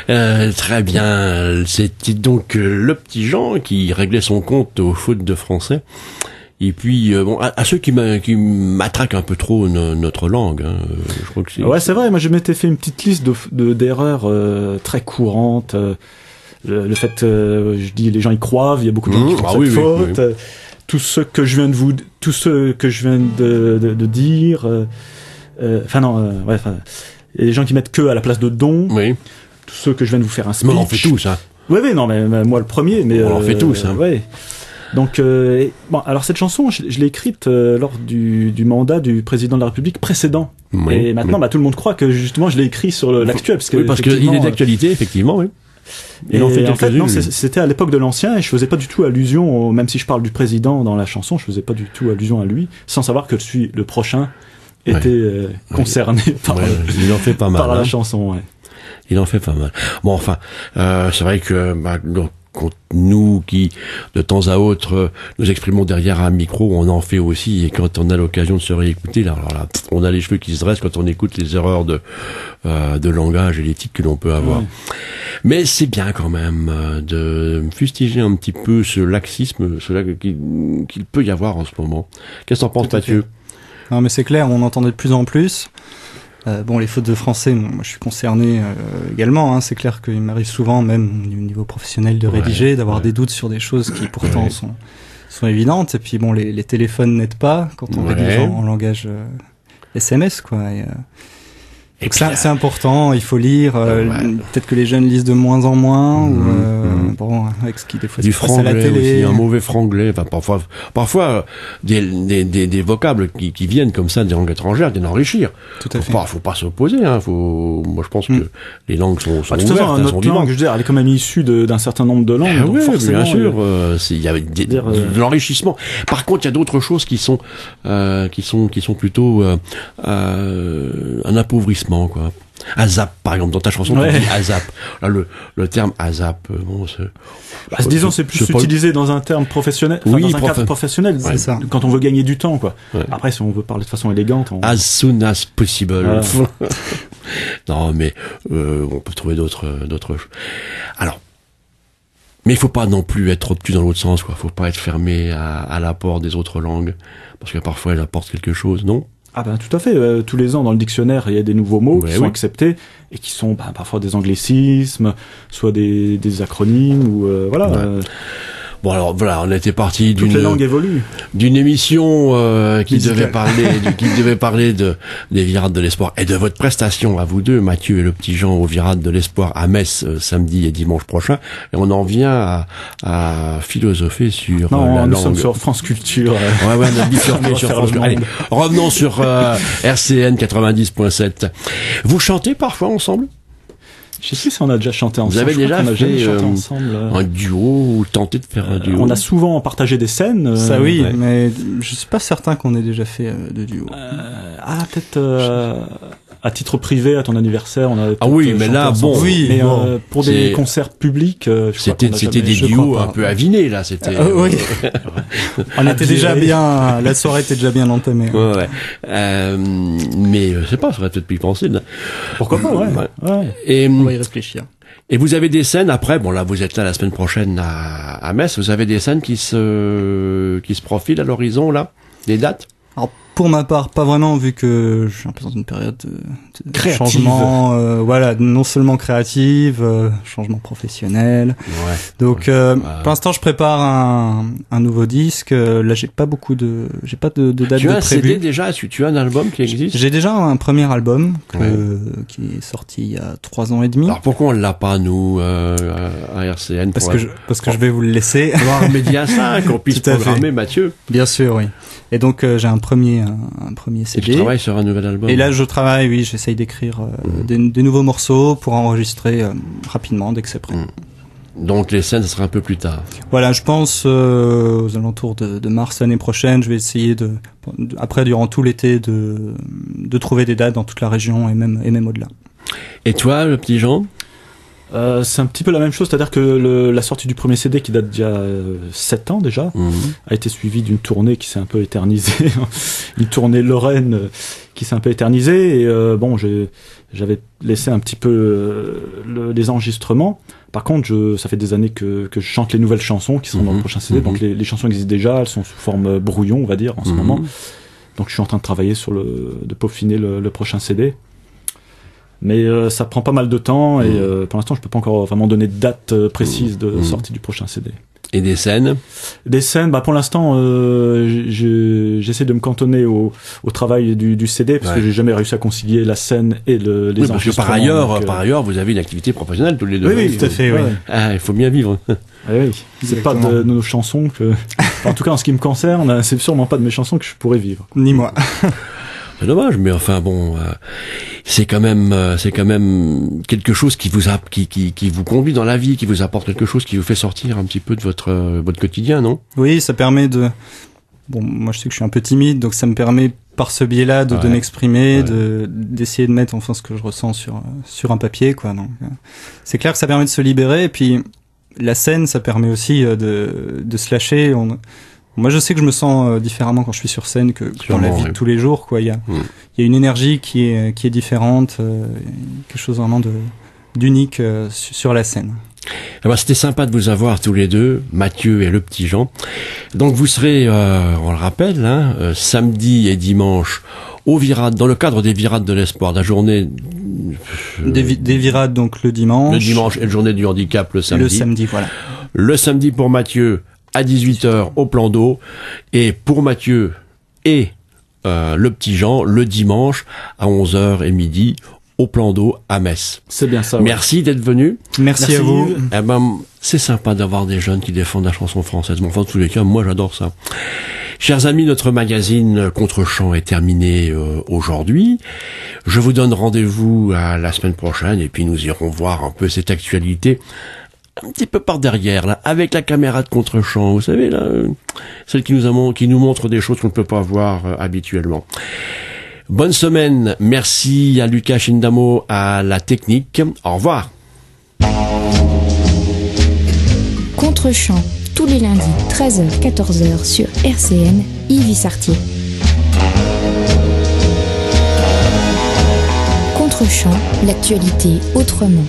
Très bien. C'était donc le petit Jean qui réglait son compte aux fautes de français. Et puis, bon, à ceux qui m'attraquent un peu trop notre langue, hein, je crois que c'est... Ouais, c'est vrai, moi je m'étais fait une petite liste d'erreurs très courantes. Le fait, je dis, les gens y croient, il y a beaucoup de gens qui font cette faute. Oui. Tout ce que je viens de dire... Enfin non, ouais, il y a des gens qui mettent que à la place de don. Oui. Tous ceux que je viens de vous faire un speech. Mais on en fait tous, hein. Oui, non, mais moi le premier. Mais on en fait tous, hein. Ouais. Donc, bon, alors cette chanson, je l'ai écrite lors du mandat du président de la République précédent. Oui, et maintenant, tout le monde croit que justement, je l'ai écrit sur l'actuel. Parce qu'il est d'actualité, effectivement, oui. Et en fait, non, c'était à l'époque de l'ancien, et je faisais pas du tout allusion, même si je parle du président dans la chanson, je faisais pas du tout allusion à lui, sans savoir que le prochain était concerné par, il en fait pas mal, par la chanson. Ouais. Il en fait pas mal. Bon, enfin, c'est vrai que nous qui, de temps à autre, nous exprimons derrière un micro, on en fait aussi, et quand on a l'occasion de se réécouter, alors là, on a les cheveux qui se dressent quand on écoute les erreurs de langage et les tics que l'on peut avoir. Ouais. Mais c'est bien quand même de fustiger un petit peu ce laxisme, qu'il peut y avoir en ce moment. Qu'est-ce que t'en penses, Mathieu ? Non, mais c'est clair, on entendait de plus en plus. Bon, les fautes de français, moi je suis concerné également, hein. C'est clair qu'il m'arrive souvent, même au niveau professionnel, de rédiger, d'avoir des doutes sur des choses qui pourtant sont évidentes. Et puis bon, les téléphones n'aident pas quand on rédige en langage SMS, quoi. Donc c'est important, il faut lire. Peut-être que les jeunes lisent de moins en moins. Bon, avec ce qui des fois du se passe à la télé. Aussi, un mauvais franglais. Enfin, parfois des vocables qui viennent comme ça des langues étrangères, viennent enrichir. Tout à fait. Faut pas s'opposer. Hein. Moi, je pense que les langues sont ouvertes. De toute façon, notre langue, je veux dire, elle est quand même issue d'un certain nombre de langues. Oui, bien sûr. Il y a de l'enrichissement. Par contre, il y a d'autres choses qui sont plutôt un appauvrissement. Quoi. ASAP, par exemple, dans ta chanson, tu dis ASAP. Là, le terme ASAP, bon, disons, c'est plus utilisé dans un terme professionnel, dans un cadre professionnel, c'est ça. Quand on veut gagner du temps, quoi. Ouais. Après, si on veut parler de façon élégante, as soon as possible. Non, mais on peut trouver d'autres. Alors, mais il faut pas non plus être obtus dans l'autre sens, quoi. Faut pas être fermé à l'apport des autres langues, parce que parfois elles apportent quelque chose, non? Tout à fait. Tous les ans, dans le dictionnaire, il y a des nouveaux mots qui sont acceptés et qui sont parfois des anglicismes, soit des acronymes ou voilà. Ouais. Bon, alors voilà, on était parti toutes les langues évoluent. D'une émission qui devait parler des Virades de l'Espoir et de votre prestation à vous deux, Mathieu et le petit Jean, aux Virades de l'Espoir à Metz samedi et dimanche prochain. Et on en vient à philosopher sur la langue. Nous sommes sur France Culture. On a bifurqué sur France Culture. Allez, revenons sur RCN 90.7. Vous chantez parfois ensemble? Je sais plus si on a déjà chanté ensemble. Vous avez déjà fait ensemble, un duo ou tenté de faire un duo? On a souvent partagé des scènes. Ça oui, mais je suis pas certain qu'on ait déjà fait de duo. Peut-être à titre privé, à ton anniversaire, on a. Ah oui, mais là, bon. Oui, mais pour des concerts publics, c'était des duos un peu avinés, là. C'était. Oui. On était déjà bien. La soirée était déjà bien entamée. Ouais. Mais je sais pas, ça aurait peut-être pu y penser. Là. Pourquoi pas, ouais. Et on va y réfléchir. Et vous avez des scènes après, bon là vous êtes là la semaine prochaine à Metz, vous avez des scènes qui se profilent à l'horizon là, des dates? Alors pour ma part, pas vraiment, vu que je suis un peu dans une période de changement, non seulement créative, changement professionnel. Ouais. Donc pour l'instant, je prépare un nouveau disque. Là, j'ai pas de date de prévu. Tu as un CD déjà? Tu as un album qui existe? J'ai déjà un premier album qui est sorti il y a 3 ans et demi. Alors pourquoi on l'a pas nous à RCN? Parce que je vais vous le laisser. Voir Média 5, qu'on puisse programmer Mathieu. Bien sûr, oui. Et donc j'ai un premier CD. Et tu travailles sur un nouvel album? Et là je travaille, j'essaye d'écrire des nouveaux morceaux pour enregistrer rapidement dès que c'est prêt. Donc les scènes, ça sera un peu plus tard. Voilà, je pense aux alentours de mars l'année prochaine, je vais essayer après durant tout l'été de trouver des dates dans toute la région et même au-delà. Et toi, le petit Jean? C'est un petit peu la même chose, c'est-à-dire que la sortie du premier CD qui date d'il y a 7 ans déjà a été suivie d'une tournée qui s'est un peu éternisée, une tournée Lorraine qui s'est un peu éternisée et j'avais laissé un petit peu des enregistrements. Par contre, ça fait des années que je chante les nouvelles chansons qui seront dans le prochain CD. Donc les chansons existent déjà, elles sont sous forme brouillon, on va dire, en ce moment. Donc je suis en train de travailler de peaufiner le prochain CD. Mais ça prend pas mal de temps et pour l'instant je peux pas encore vraiment donner de date précise de sortie du prochain CD. Et des scènes? Des scènes, pour l'instant j'essaie de me cantonner au travail du CD parce que j'ai jamais réussi à concilier la scène et les enregistrements. Parce que par ailleurs vous avez une activité professionnelle tous les deux. Oui, tout à fait. Oui. Ah, il faut bien vivre. Oui, c'est pas de nos chansons que, en tout cas en ce qui me concerne, c'est sûrement pas de mes chansons que je pourrais vivre. Ni moi. C'est dommage, mais enfin bon, c'est quand même quelque chose qui vous conduit dans la vie, qui vous apporte quelque chose, qui vous fait sortir un petit peu de votre quotidien, non? Oui, ça permet moi je sais que je suis un peu timide, donc ça me permet par ce biais-là de m'exprimer, d'essayer de mettre enfin ce que je ressens sur un papier, quoi. Donc c'est clair que ça permet de se libérer, et puis la scène, ça permet aussi de se lâcher. Moi, je sais que je me sens différemment quand je suis sur scène que dans la vie de tous les jours, quoi. Il y a une énergie qui est différente, quelque chose vraiment d'unique sur la scène. Alors, c'était sympa de vous avoir tous les deux, Mathieu et le petit Jean. Donc, vous serez, on le rappelle, samedi et dimanche au Virade, dans le cadre des Virades de l'Espoir, la journée des Virades, donc le dimanche. Le dimanche et la journée du handicap le samedi. Le samedi, voilà. Le samedi pour Mathieu à 18h au Plan d'eau, et pour Mathieu et le petit Jean le dimanche à 11h et midi au Plan d'eau à Metz. C'est bien ça. Merci d'être venu. Merci à vous. C'est sympa d'avoir des jeunes qui défendent la chanson française. Bon, enfin, en tous les cas, moi j'adore ça. Chers amis, notre magazine Contre-champ est terminé aujourd'hui. Je vous donne rendez-vous à la semaine prochaine, et puis nous irons voir un peu cette actualité un petit peu par derrière, là, avec la caméra de contre-champ, vous savez, là, celle qui nous montre des choses qu'on ne peut pas voir habituellement. Bonne semaine, merci à Lucas Chindamo à la technique, au revoir. Contre-champ, tous les lundis, 13h-14h sur RCN, Yves Sartier. Contre-champ, l'actualité autrement.